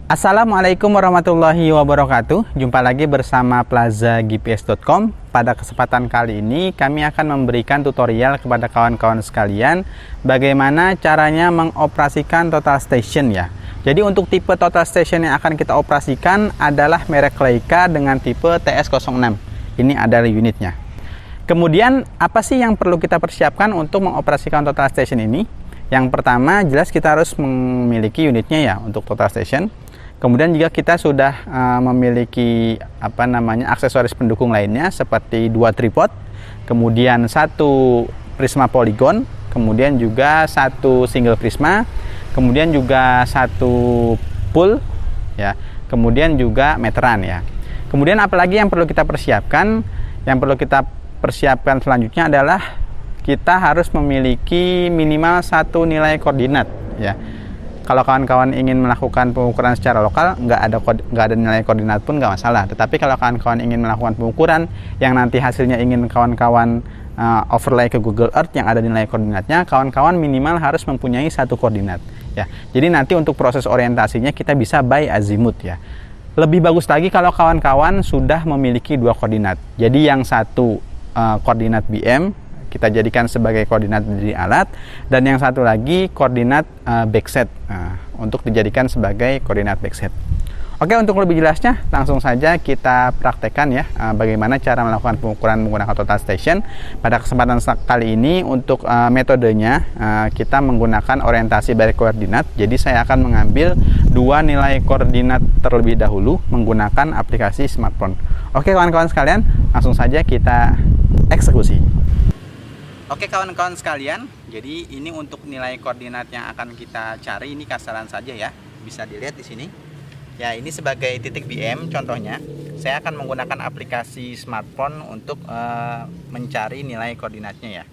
Assalamualaikum warahmatullahi wabarakatuh. Jumpa lagi bersama plazagps.com. Pada kesempatan kali ini kami akan memberikan tutorial kepada kawan-kawan sekalian bagaimana caranya mengoperasikan total station ya. Jadi untuk tipe total station yang akan kita operasikan adalah merek Leica dengan tipe TS06. Ini adalah unitnya. Kemudian apa sih yang perlu kita persiapkan untuk mengoperasikan total station ini? Yang pertama jelas kita harus memiliki unitnya ya untuk total station. Kemudian jika kita sudah memiliki aksesoris pendukung lainnya seperti 2 tripod, kemudian 1 prisma poligon, kemudian juga 1 single prisma, kemudian juga 1 pull ya, kemudian juga meteran ya. Kemudian apalagi yang perlu kita persiapkan? Yang perlu kita persiapkan selanjutnya adalah kita harus memiliki minimal 1 nilai koordinat ya. Kalau kawan-kawan ingin melakukan pengukuran secara lokal, nggak ada nilai koordinat pun nggak masalah. Tetapi kalau kawan-kawan ingin melakukan pengukuran yang nanti hasilnya ingin kawan-kawan overlay ke Google Earth yang ada nilai koordinatnya, kawan-kawan minimal harus mempunyai 1 koordinat. Ya, jadi nanti untuk proses orientasinya kita bisa by azimut ya. Lebih bagus lagi kalau kawan-kawan sudah memiliki 2 koordinat. Jadi yang 1 koordinat BM kita jadikan sebagai koordinat berdiri alat, dan yang satu lagi koordinat backset untuk dijadikan sebagai koordinat backset. Oke, untuk lebih jelasnya langsung saja kita praktekkan ya bagaimana cara melakukan pengukuran menggunakan total station. Pada kesempatan kali ini untuk metodenya kita menggunakan orientasi by koordinat. Jadi saya akan mengambil 2 nilai koordinat terlebih dahulu menggunakan aplikasi smartphone. Oke kawan-kawan sekalian, langsung saja kita eksekusi. Oke kawan-kawan sekalian, jadi ini untuk nilai koordinat yang akan kita cari, ini kasaran saja ya, bisa dilihat di sini. Ya, ini sebagai titik BM contohnya. Saya akan menggunakan aplikasi smartphone untuk mencari nilai koordinatnya ya.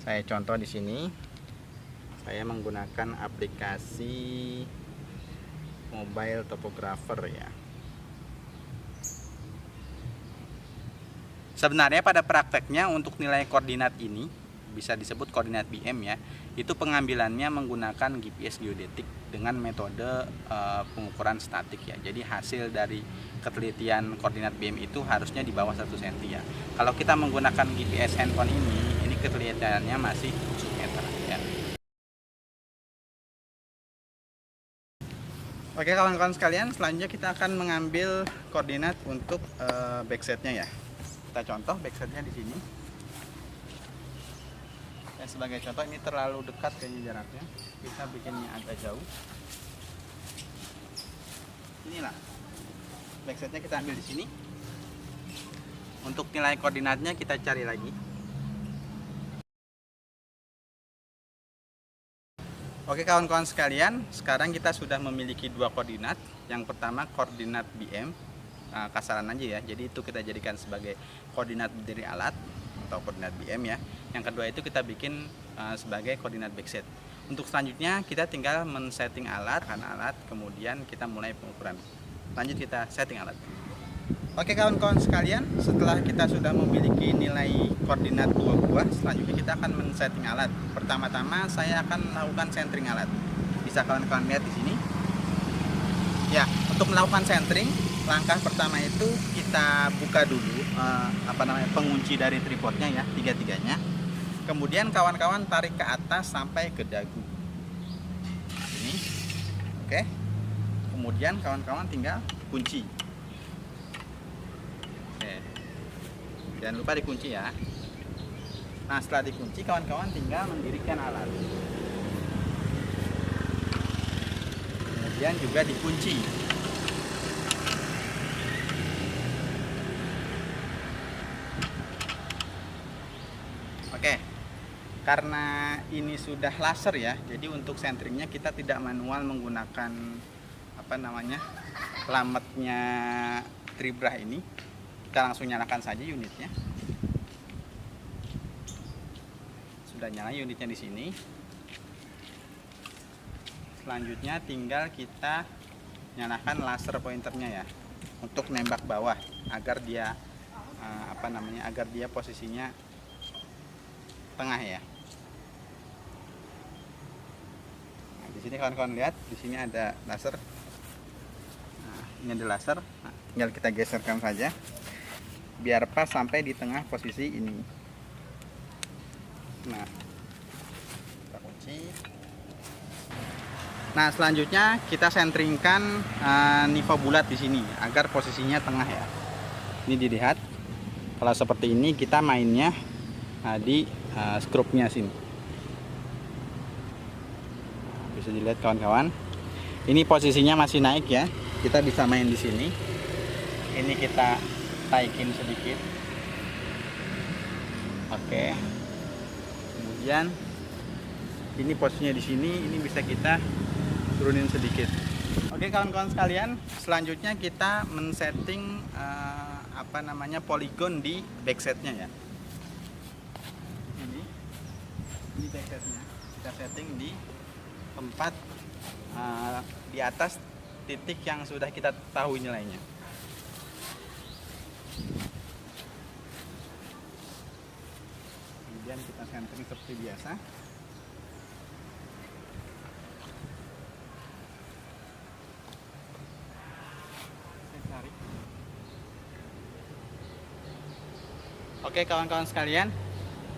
Saya contoh di sini. Saya menggunakan aplikasi mobile topographer ya. Sebenarnya pada prakteknya untuk nilai koordinat ini bisa disebut koordinat BM ya, itu pengambilannya menggunakan GPS geodetik dengan metode pengukuran statik ya. Jadi hasil dari ketelitian koordinat BM itu harusnya di bawah 1 cm ya. Kalau kita menggunakan GPS handphone ini ketelitiannya masih 7 meter ya. Oke kawan-kawan sekalian, selanjutnya kita akan mengambil koordinat untuk backsetnya ya. Kita contoh backsetnya di sini. Ya, sebagai contoh ini terlalu dekat kayaknya jaraknya, kita bikinnya agak jauh. Inilah backsetnya, kita ambil di sini. Untuk nilai koordinatnya kita cari lagi. Oke kawan-kawan sekalian, sekarang kita sudah memiliki 2 koordinat. Yang pertama koordinat BM, kasaran aja ya, jadi itu kita jadikan sebagai koordinat berdiri alat atau koordinat BM ya. Yang kedua itu kita bikin sebagai koordinat backset. Untuk selanjutnya kita tinggal men-setting alat, kemudian kita mulai pengukuran. Lanjut kita setting alat. Oke kawan-kawan sekalian, setelah kita sudah memiliki nilai koordinat 2 buah, selanjutnya kita akan men-setting alat. Pertama-tama saya akan melakukan centering alat. Bisa kawan-kawan lihat di sini. Ya, untuk melakukan centering, langkah pertama itu kita buka dulu pengunci dari tripodnya ya, 3-3-nya. Kemudian kawan-kawan tarik ke atas sampai ke dagu. Ini. Oke. Kemudian kawan-kawan tinggal kunci. Oke. Jangan lupa dikunci ya. Nah, setelah dikunci kawan-kawan tinggal mendirikan alat. Kemudian juga dikunci. Oke, karena ini sudah laser ya, jadi untuk centeringnya kita tidak manual menggunakan lametnya tribrah ini. Kita langsung nyalakan saja unitnya. Sudah nyala unitnya di sini. Selanjutnya tinggal kita nyalakan laser pointernya ya, untuk nembak bawah agar dia agar dia posisinya tengah ya. Nah, di sini kawan-kawan lihat, di sini ada laser. ini ada laser. Nah, tinggal kita geserkan saja biar pas sampai di tengah posisi ini. Nah, kita kunci. Nah, selanjutnya kita sentringkan nivo bulat di sini agar posisinya tengah ya. Ini dilihat. Kalau seperti ini kita mainnya di skrupnya sini. Bisa dilihat kawan-kawan. Ini posisinya masih naik ya. Kita bisa main di sini. Ini kita taikin sedikit. Oke. Kemudian ini posisinya di sini, ini bisa kita turunin sedikit. Oke kawan-kawan sekalian, selanjutnya kita men-setting polygon di backsetnya ya. Ini backsetnya kita setting di tempat di atas titik yang sudah kita tahu nilainya. Kemudian kita centering seperti biasa. Oke kawan-kawan sekalian,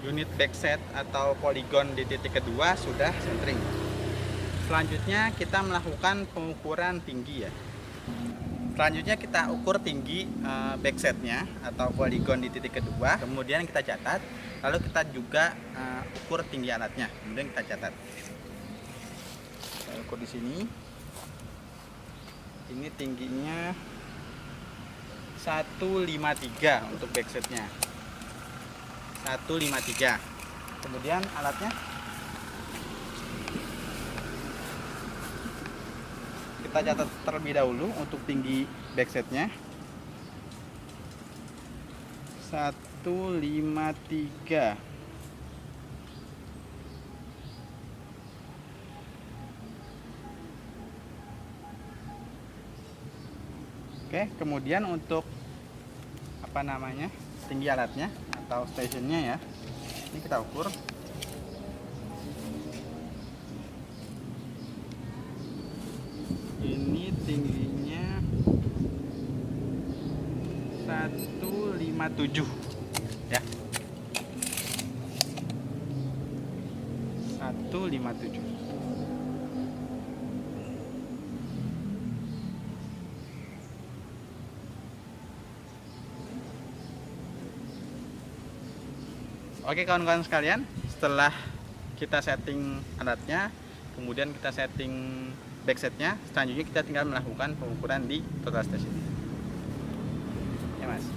unit backset atau polygon di titik kedua sudah centering. Selanjutnya kita melakukan pengukuran tinggi ya. Selanjutnya kita ukur tinggi backsetnya atau polygon di titik kedua, kemudian kita catat. Lalu kita juga ukur tinggi alatnya, kemudian kita catat. Kita ukur di sini. Ini tingginya 153 untuk backsetnya. 153. Kemudian alatnya kita catat terlebih dahulu untuk tinggi backsetnya 153. Oke, kemudian untuk tinggi alatnya atau stationnya ya, ini kita ukur. Ini tingginya 157 ya, 157. Oke kawan-kawan sekalian, setelah kita setting alatnya, kemudian kita setting backsetnya, selanjutnya kita tinggal melakukan pengukuran di total station ya mas.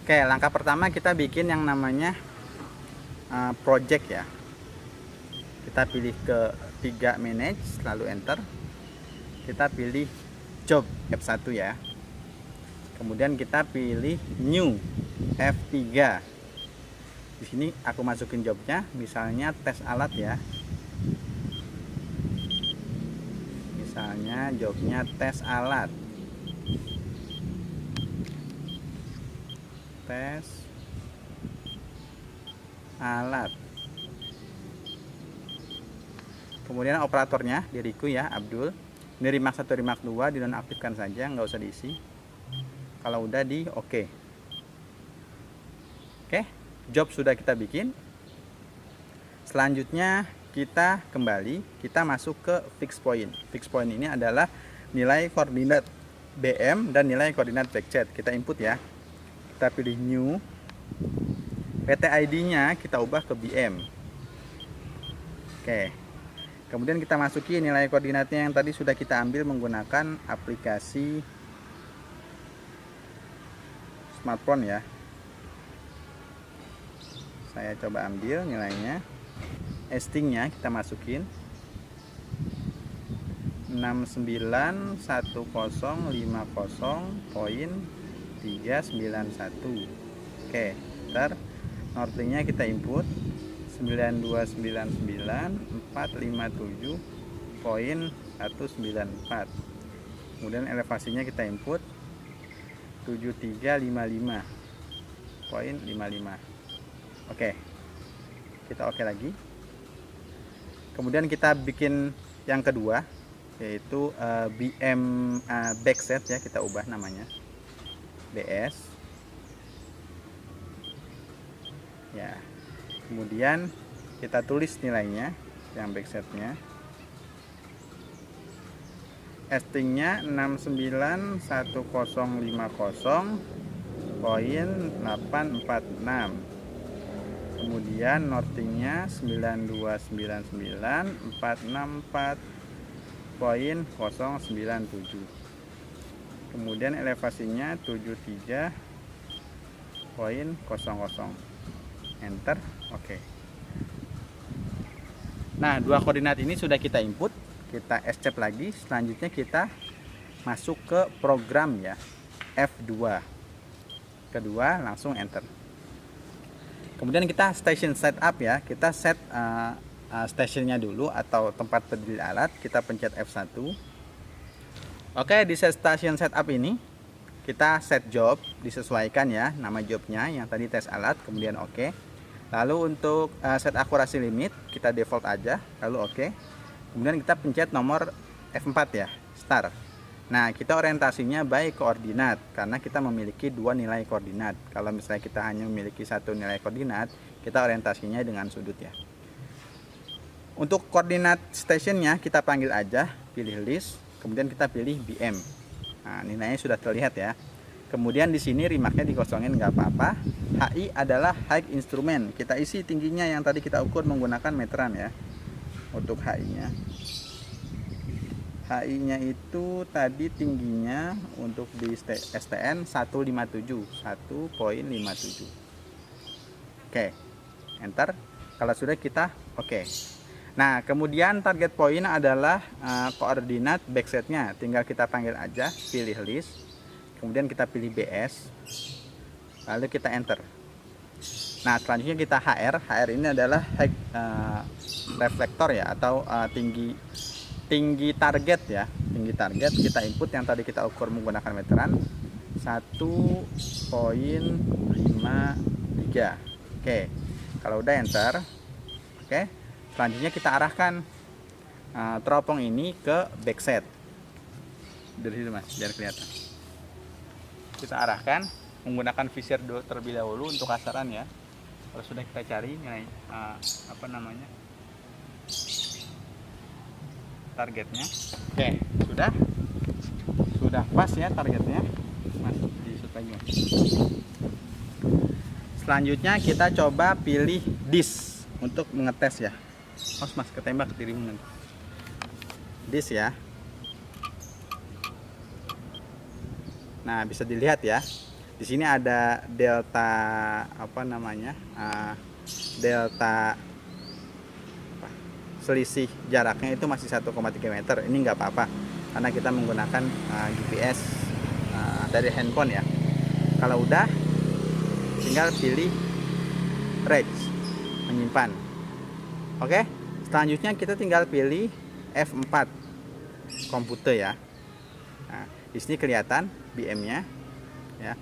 Oke, langkah pertama kita bikin yang namanya project ya. Kita pilih ke 3 manage, lalu enter. Kita pilih job F1 ya, kemudian kita pilih new F3. Di sini aku masukin jobnya, misalnya tes alat ya. Misalnya jobnya tes alat. Tes alat. Kemudian operatornya diriku ya, Abdul. Ini remark 1, remark 2 dinonaktifkan saja, nggak usah diisi. Kalau udah di oke. Oke. Job sudah kita bikin. Selanjutnya kita kembali, kita masuk ke fix point. Fix point ini adalah nilai koordinat BM dan nilai koordinat backset. Kita input ya. Kita pilih new. PTID-nya kita ubah ke BM. Oke. Kemudian kita masuki nilai koordinatnya yang tadi sudah kita ambil menggunakan aplikasi smartphone ya. Saya coba ambil nilainya, estingnya kita masukin 691050.391. Oke, ntar northingnya kita input 9299.457.194. Kemudian elevasinya kita input 7355.55. Oke, kita oke lagi. Kemudian kita bikin yang kedua. yaitu BM backset ya, kita ubah namanya BS ya. Kemudian kita tulis nilainya yang backsetnya, estingnya 691.050.846, kemudian northingnya 92.994.097, kemudian elevasinya 73.00, enter. Oke. Nah, dua koordinat ini sudah kita input, kita escape lagi. Selanjutnya kita masuk ke program ya, F2. Kedua langsung enter. Kemudian kita station setup ya, kita set stationnya dulu atau tempat berdiri alat, kita pencet F1. Oke, di set station setup ini kita set job, disesuaikan ya nama jobnya yang tadi tes alat, kemudian oke. Lalu untuk set akurasi limit kita default aja, lalu oke. Kemudian kita pencet nomor F4 ya, start. Nah, kita orientasinya by koordinat karena kita memiliki dua nilai koordinat. Kalau misalnya kita hanya memiliki satu nilai koordinat, kita orientasinya dengan sudut ya. Untuk koordinat stationnya kita panggil aja, pilih list, kemudian kita pilih BM. Nah, nilainya sudah terlihat ya. Kemudian di sini remarknya dikosongin nggak apa-apa. HI adalah height instrument. Kita isi tingginya yang tadi kita ukur menggunakan meteran ya. Untuk HI-nya. HI-nya itu tadi tingginya untuk di STN 157. Oke. Enter. Kalau sudah kita oke. Nah, kemudian target point adalah koordinat backsetnya. Tinggal kita panggil aja, pilih list. Kemudian kita pilih BS, lalu kita enter. Nah, selanjutnya kita HR. HR ini adalah reflektor ya, atau tinggi target ya. Tinggi target kita input yang tadi kita ukur menggunakan meteran 1.53. Oke, kalau udah enter, oke. Selanjutnya kita arahkan teropong ini ke backset. Dari situ mas, biar kelihatan. Kita arahkan menggunakan visir terlebih dahulu untuk kasaran ya. Kalau sudah kita cari nilai targetnya. Oke, sudah pas ya targetnya. Mas, di shoot lagi mas. Selanjutnya kita coba pilih disk untuk mengetes ya. Mas ketembak dirimu nanti. Disk ya. Nah, bisa dilihat ya. Di sini ada delta delta selisih jaraknya itu masih 1,3 meter. Ini nggak apa-apa karena kita menggunakan GPS dari handphone ya. Kalau udah, tinggal pilih Rage, menyimpan. Oke, selanjutnya kita tinggal pilih F4 komputer ya. Nah, di sini kelihatan BM-nya ya.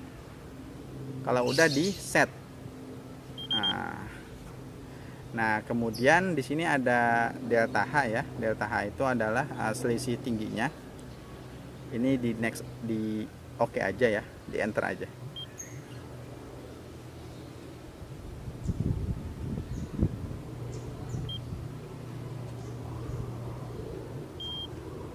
Kalau udah di set. Nah, kemudian di sini ada delta H ya. Delta H itu adalah selisih tingginya. Ini di next, di oke aja ya, di enter aja.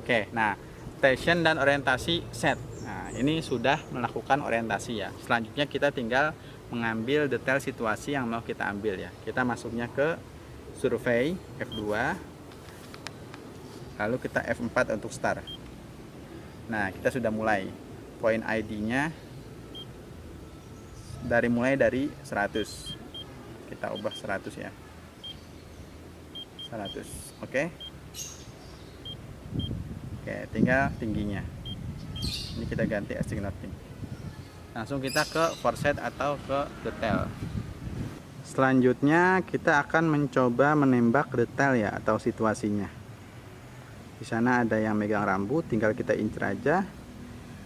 Oke, nah station dan orientasi set. Nah, ini sudah melakukan orientasi ya. Selanjutnya kita tinggal mengambil detail situasi yang mau kita ambil ya. Kita masuknya ke survei F2, lalu kita F4 untuk start. Nah, kita sudah mulai. Point ID-nya mulai dari 100. Kita ubah 100 ya. 100. Oke. Oke, tinggal tingginya. Ini kita ganti astig noting. Langsung kita ke foreset atau ke detail. Selanjutnya kita akan mencoba menembak detail ya, atau situasinya. Di sana ada yang megang rambut, tinggal kita incer aja.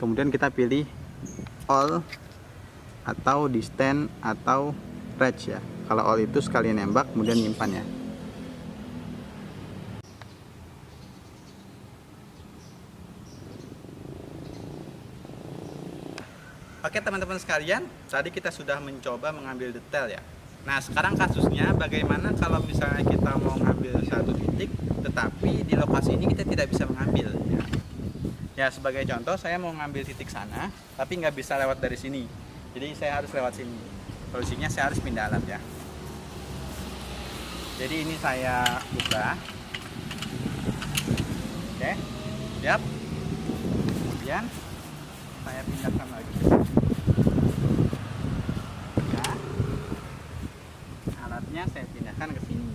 Kemudian kita pilih all atau distance atau range ya. Kalau all itu sekali nembak kemudian nyimpan ya. Oke teman-teman sekalian, tadi kita sudah mencoba mengambil detail ya. Nah sekarang kasusnya bagaimana kalau misalnya kita mau ngambil satu titik, tetapi di lokasi ini kita tidak bisa mengambil ya. Ya sebagai contoh saya mau ngambil titik sana, tapi nggak bisa lewat dari sini. Jadi saya harus lewat sini. Solusinya saya harus pindah alat ya. Jadi ini saya buka. Oke, siap. Kemudian saya pindahkan lagi. Ya. Alatnya saya pindahkan ke sini.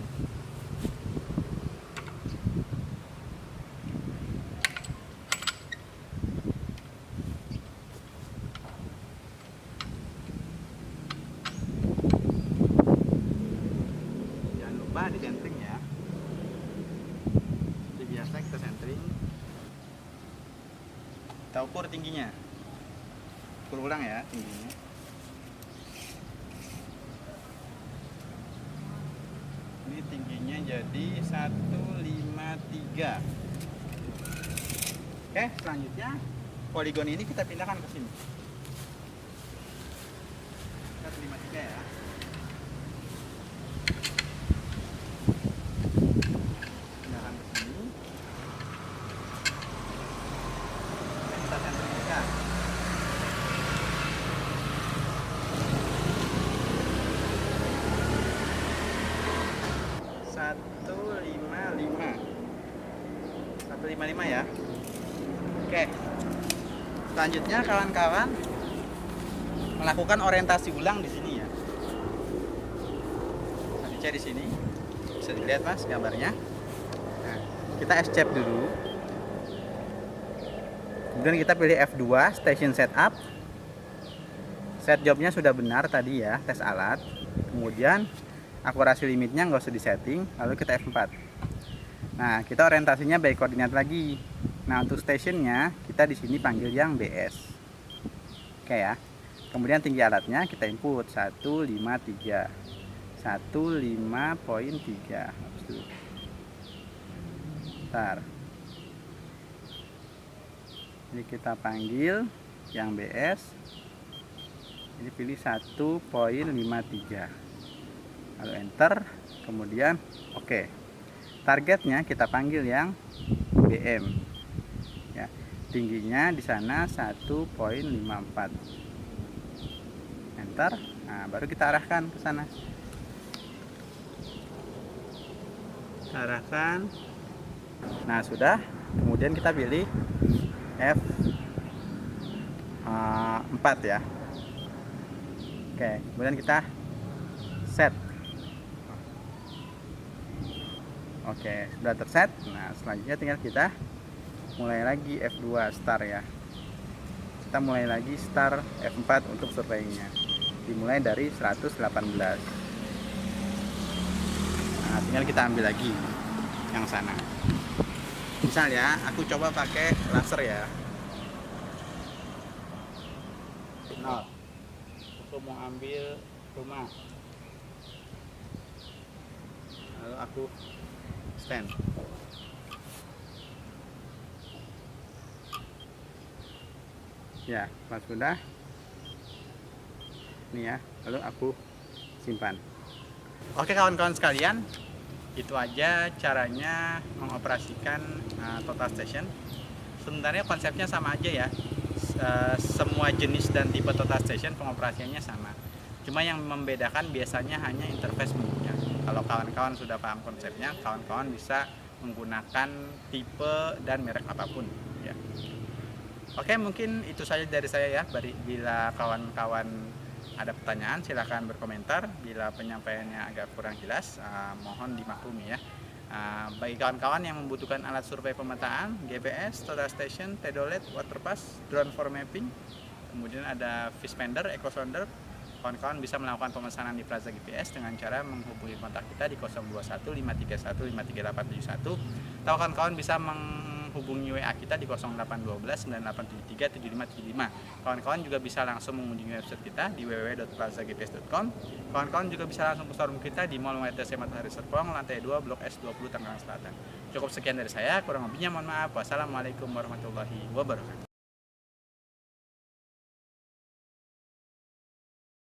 Di centering ya. Seperti biasa kita centering. Kita ukur tingginya. Ukur ulang ya tingginya. Ini tingginya jadi 153. Oke, selanjutnya poligon ini kita pindahkan ke sini. 153 ya. Satu lima lima ya. Oke. Selanjutnya kawan-kawan melakukan orientasi ulang di sini ya. Nah, di sini bisa dilihat mas gambarnya. Nah, kita escape dulu. Kemudian kita pilih F2 station setup. Set jobnya sudah benar tadi ya, tes alat. Kemudian akurasi limitnya nggak usah disetting, lalu kita F4. Nah, kita orientasinya by koordinat lagi. Nah, untuk stationnya kita di sini panggil yang BS. Oke ya. Kemudian tinggi alatnya kita input 153. 105.3. Bentar. Jadi kita panggil yang BS. Ini pilih 1.53. Lalu enter, kemudian oke. Targetnya kita panggil yang BM. Ya, tingginya di sana 1.54. Enter. Nah, baru kita arahkan ke sana. Arahkan. Nah, sudah. Kemudian kita pilih F4 ya. Oke, kemudian kita set. Oke, sudah terset. Nah, selanjutnya tinggal kita mulai lagi F2 start ya. Kita mulai lagi start F4 untuk surveinya. Dimulai dari 118. Nah, tinggal kita ambil lagi yang sana. Misal ya, aku coba pakai laser ya. Nah, aku mau ambil rumah. Lalu aku stand. Ya, pas sudah. Ini ya, lalu aku simpan. Oke kawan-kawan sekalian, itu aja caranya mengoperasikan total station. Sebenarnya konsepnya sama aja ya. Semua jenis dan tipe total station pengoperasiannya sama. Cuma yang membedakan biasanya hanya interface menunya. Kalau kawan-kawan sudah paham konsepnya, kawan-kawan bisa menggunakan tipe dan merek apapun ya. Oke, mungkin itu saja dari saya ya. Bila kawan-kawan ada pertanyaan silahkan berkomentar. Bila penyampaiannya agak kurang jelas, mohon dimaklumi ya. Bagi kawan-kawan yang membutuhkan alat survei pemetaan, GPS, total station, tedolet, waterpass, drone for mapping, kemudian ada fishfinder, echo sounder, kawan-kawan bisa melakukan pemesanan di Plaza GPS dengan cara menghubungi kontak kita di 021 531 53871 atau kawan-kawan bisa menghubungi WA kita di 0812 9873 7575. Kawan-kawan juga bisa langsung mengunjungi website kita di www.plazagps.com. Kawan-kawan juga bisa langsung ke showroom kita di Mall WTC Matahari Serpong, lantai 2, Blok S20, Tangerang Selatan. Cukup sekian dari saya, kurang lebihnya mohon maaf. Wassalamualaikum warahmatullahi wabarakatuh.